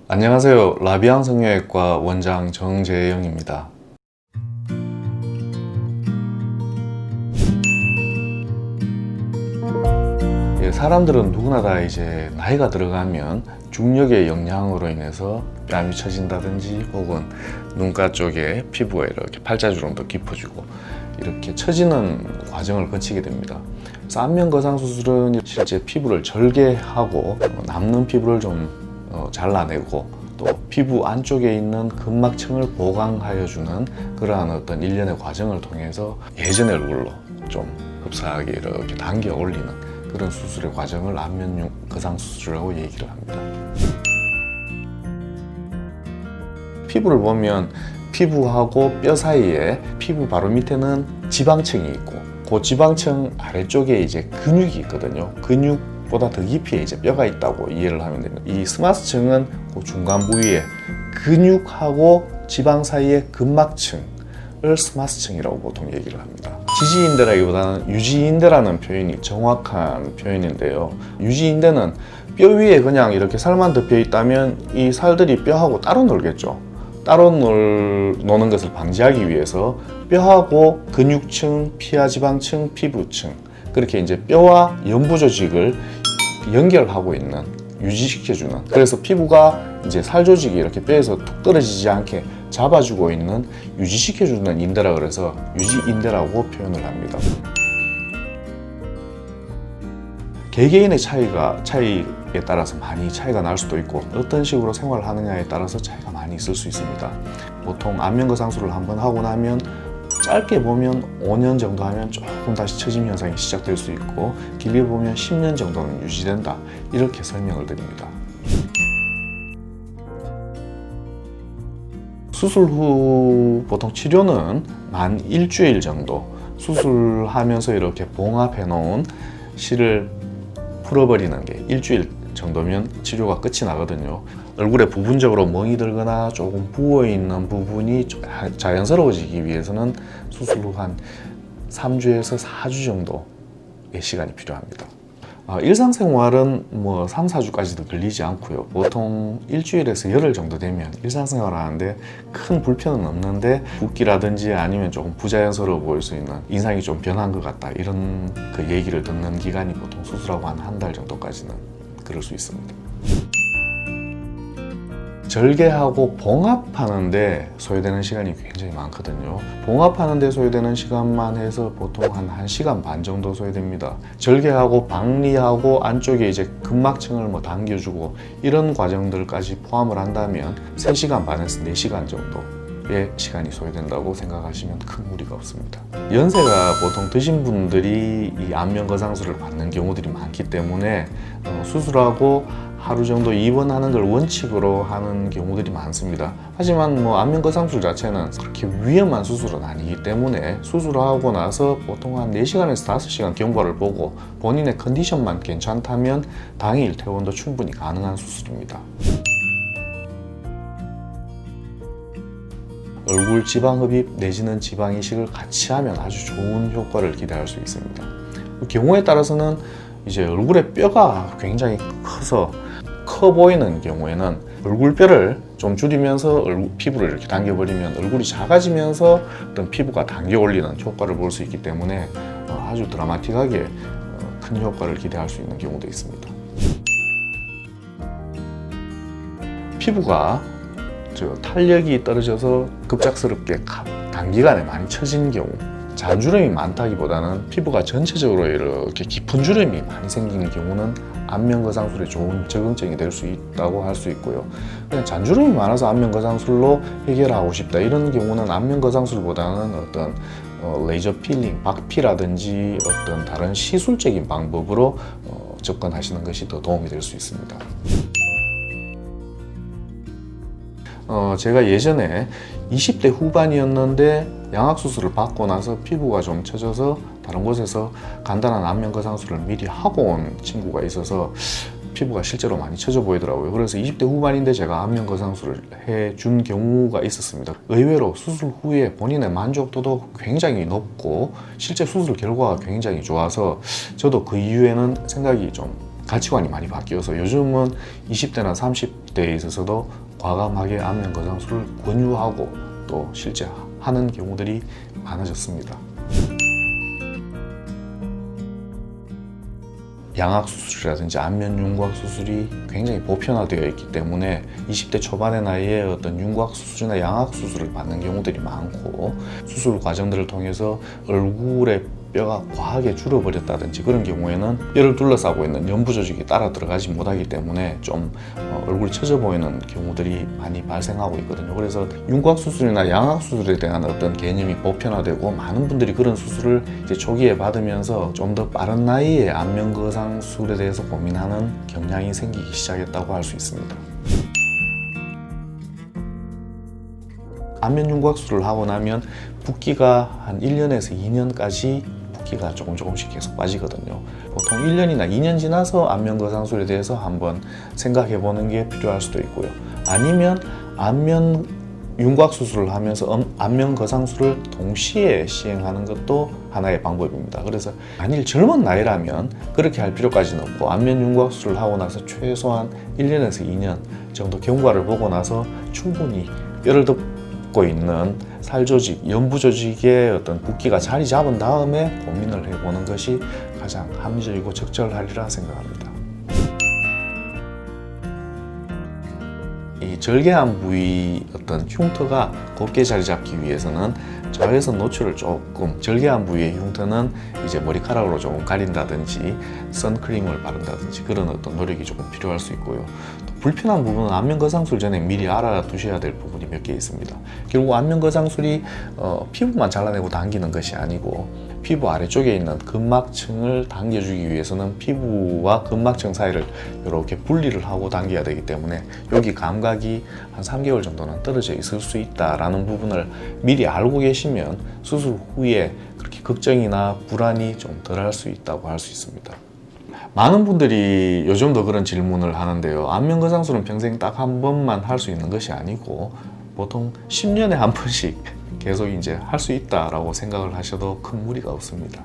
안녕하세요. 라비앙 성형외과 원장 정재영입니다. 사람들은 누구나 다 이제 나이가 들어가면 중력의 영향으로 인해서 뺨이 처진다든지 혹은 눈가 쪽에 피부가 이렇게 팔자주름도 깊어지고 이렇게 처지는 과정을 거치게 됩니다. 그래서 안면거상 수술은 실제 피부를 절개하고 남는 피부를 좀 잘라내고 또 피부 안쪽에 있는 근막층을 보강하여 주는 그러한 어떤 일련의 과정을 통해서 예전의 얼굴로 좀 흡사하게 이렇게 당겨 올리는 그런 수술의 과정을 안면 거상 수술이라고 얘기를 합니다. 피부를 보면 피부하고 뼈 사이에 피부 바로 밑에는 지방층이 있고 그 지방층 아래쪽에 이제 근육이 있거든요. 근육보다 더 깊이에 이제 뼈가 있다고 이해를 하면 됩니다. 이 스마스층은 그 중간 부위에 근육하고 지방 사이의 근막층을 스마스층이라고 보통 얘기를 합니다. 지지인대라기보다는 유지인대라는 표현이 정확한 표현인데요. 유지인대는 뼈 위에 그냥 이렇게 살만 덮여 있다면 이 살들이 뼈하고 따로 놀겠죠. 따로 노는 것을 방지하기 위해서 뼈하고 근육층, 피하지방층, 피부층 그렇게 이제 뼈와 연부 조직을 연결하고 있는 유지시켜주는, 그래서 피부가 이제 살 조직이 이렇게 뼈에서 툭 떨어지지 않게 잡아주고 있는 유지시켜주는 인대라 그래서 유지인대라고 표현을 합니다. 개개인의 차이에 따라서 많이 차이가 날 수도 있고 어떤 식으로 생활을 하느냐에 따라서 차이가 많이 있을 수 있습니다. 보통 안면거상술을 한번 하고 나면 짧게 보면 5년 정도 하면 조금 다시 처짐 현상이 시작될 수 있고 길게 보면 10년 정도는 유지된다, 이렇게 설명을 드립니다. 수술 후 보통 치료는 만 일주일 정도 수술하면서 이렇게 봉합해 놓은 실을 풀어버리는 게 일주일 정도면 치료가 끝이 나거든요. 얼굴에 부분적으로 멍이 들거나 조금 부어있는 부분이 자연스러워지기 위해서는 수술 후 한 3주에서 4주 정도의 시간이 필요합니다. 일상생활은 뭐 3, 4주까지도 걸리지 않고요. 보통 일주일에서 열흘 정도 되면 일상생활을 하는데 큰 불편은 없는데 붓기라든지 아니면 조금 부자연스러워 보일 수 있는, 인상이 좀 변한 것 같다, 이런 그 얘기를 듣는 기간이 보통 수술하고 한 달 정도까지는 그럴 수 있습니다. 절개하고 봉합하는데 소요되는 시간이 굉장히 많거든요. 봉합하는데 소요되는 시간만 해서 보통 한 1시간 반 정도 소요됩니다. 절개하고 박리하고 안쪽에 이제 근막층을 뭐 당겨주고 이런 과정들까지 포함을 한다면 3시간 반에서 4시간 정도의 시간이 소요된다고 생각하시면 큰 무리가 없습니다. 연세가 보통 드신 분들이 이 안면거상술을 받는 경우들이 많기 때문에 수술하고 하루 정도 입원하는 걸 원칙으로 하는 경우들이 많습니다. 하지만 뭐 안면거상술 자체는 그렇게 위험한 수술은 아니기 때문에 수술하고 나서 보통 한 4시간에서 5시간 경과를 보고 본인의 컨디션만 괜찮다면 당일 퇴원도 충분히 가능한 수술입니다. 얼굴 지방 흡입 내지는 지방 이식을 같이 하면 아주 좋은 효과를 기대할 수 있습니다. 경우에 따라서는 이제 얼굴의 뼈가 굉장히 커 보이는 경우에는 얼굴뼈를 좀 줄이면서 피부를 이렇게 당겨버리면 얼굴이 작아지면서 어떤 피부가 당겨 올리는 효과를 볼 수 있기 때문에 아주 드라마틱하게 큰 효과를 기대할 수 있는 경우도 있습니다. 피부가 탄력이 떨어져서 급작스럽게 단기간에 많이 처진 경우, 잔주름이 많다기보다는 피부가 전체적으로 이렇게 깊은 주름이 많이 생기는 경우는 안면거상술에 좋은 적응증이 될 수 있다고 할 수 있고요. 그냥 잔주름이 많아서 안면거상술로 해결하고 싶다, 이런 경우는 안면거상술보다는 어떤 레이저 필링, 박피라든지 어떤 다른 시술적인 방법으로 접근하시는 것이 더 도움이 될 수 있습니다. 제가 예전에 20대 후반이었는데 양악수술을 받고 나서 피부가 좀 처져서 다른 곳에서 간단한 안면거상술을 미리 하고 온 친구가 있어서 피부가 실제로 많이 처져 보이더라고요. 그래서 20대 후반인데 제가 안면거상술을 해준 경우가 있었습니다. 의외로 수술 후에 본인의 만족도도 굉장히 높고 실제 수술 결과가 굉장히 좋아서 저도 그 이후에는 생각이 좀 가치관이 많이 바뀌어서 요즘은 20대나 30대에 있어서도 과감하게 안면 거상술을 권유하고 또 실제 하는 경우들이 많아졌습니다. 양악 수술이라든지 안면 윤곽 수술이 굉장히 보편화되어 있기 때문에 20대 초반의 나이에 어떤 윤곽 수술이나 양악 수술을 받는 경우들이 많고, 수술 과정들을 통해서 얼굴의 뼈가 과하게 줄어버렸다든지 그런 경우에는 뼈를 둘러싸고 있는 연부 조직이 따라 들어가지 못하기 때문에 좀 얼굴이 처져 보이는 경우들이 많이 발생하고 있거든요. 그래서 윤곽 수술이나 양악 수술에 대한 어떤 개념이 보편화되고 많은 분들이 그런 수술을 이제 초기에 받으면서 좀 더 빠른 나이에 안면 거상술에 대해서 고민하는 경향이 생기기 시작했다고 할 수 있습니다. 안면 윤곽술을 하고 나면 붓기가 한 1년에서 2년까지 붓기가 조금씩 계속 빠지거든요. 보통 1년이나 2년 지나서 안면 거상술에 대해서 한번 생각해 보는 게 필요할 수도 있고요. 아니면 안면 윤곽 수술을 하면서 안면 거상술을 동시에 시행하는 것도 하나의 방법입니다. 그래서 만일 젊은 나이라면 그렇게 할 필요까지는 없고, 안면 윤곽 수술을 하고 나서 최소한 1년에서 2년 정도 경과를 보고 나서 충분히 뼈를 덮고 있는 살 조직, 연부 조직의 어떤 붓기가 자리 잡은 다음에 고민을 해보는 것이 가장 합리적이고 적절하리라 생각합니다. 이 절개한 부위 어떤 흉터가 곱게 자리 잡기 위해서는 저에서 노출을 조금, 절개한 부위의 흉터는 이제 머리카락으로 조금 가린다든지 선크림을 바른다든지 그런 어떤 노력이 조금 필요할 수 있고요. 또 불편한 부분은 안면 거상술 전에 미리 알아두셔야 될 부분이 몇 개 있습니다. 결국 안면 거상술이 피부만 잘라내고 당기는 것이 아니고, 피부 아래쪽에 있는 근막층을 당겨주기 위해서는 피부와 근막층 사이를 이렇게 분리를 하고 당겨야 되기 때문에 여기 감각이 한 3개월 정도는 떨어져 있을 수 있다라는 부분을 미리 알고 계시면 수술 후에 그렇게 걱정이나 불안이 좀 덜 할 수 있다고 할 수 있습니다. 많은 분들이 요즘도 그런 질문을 하는데요. 안면 거상술은 평생 딱 한 번만 할 수 있는 것이 아니고 보통 10년에 한 번씩 계속 이제 할 수 있다라고 생각을 하셔도 큰 무리가 없습니다.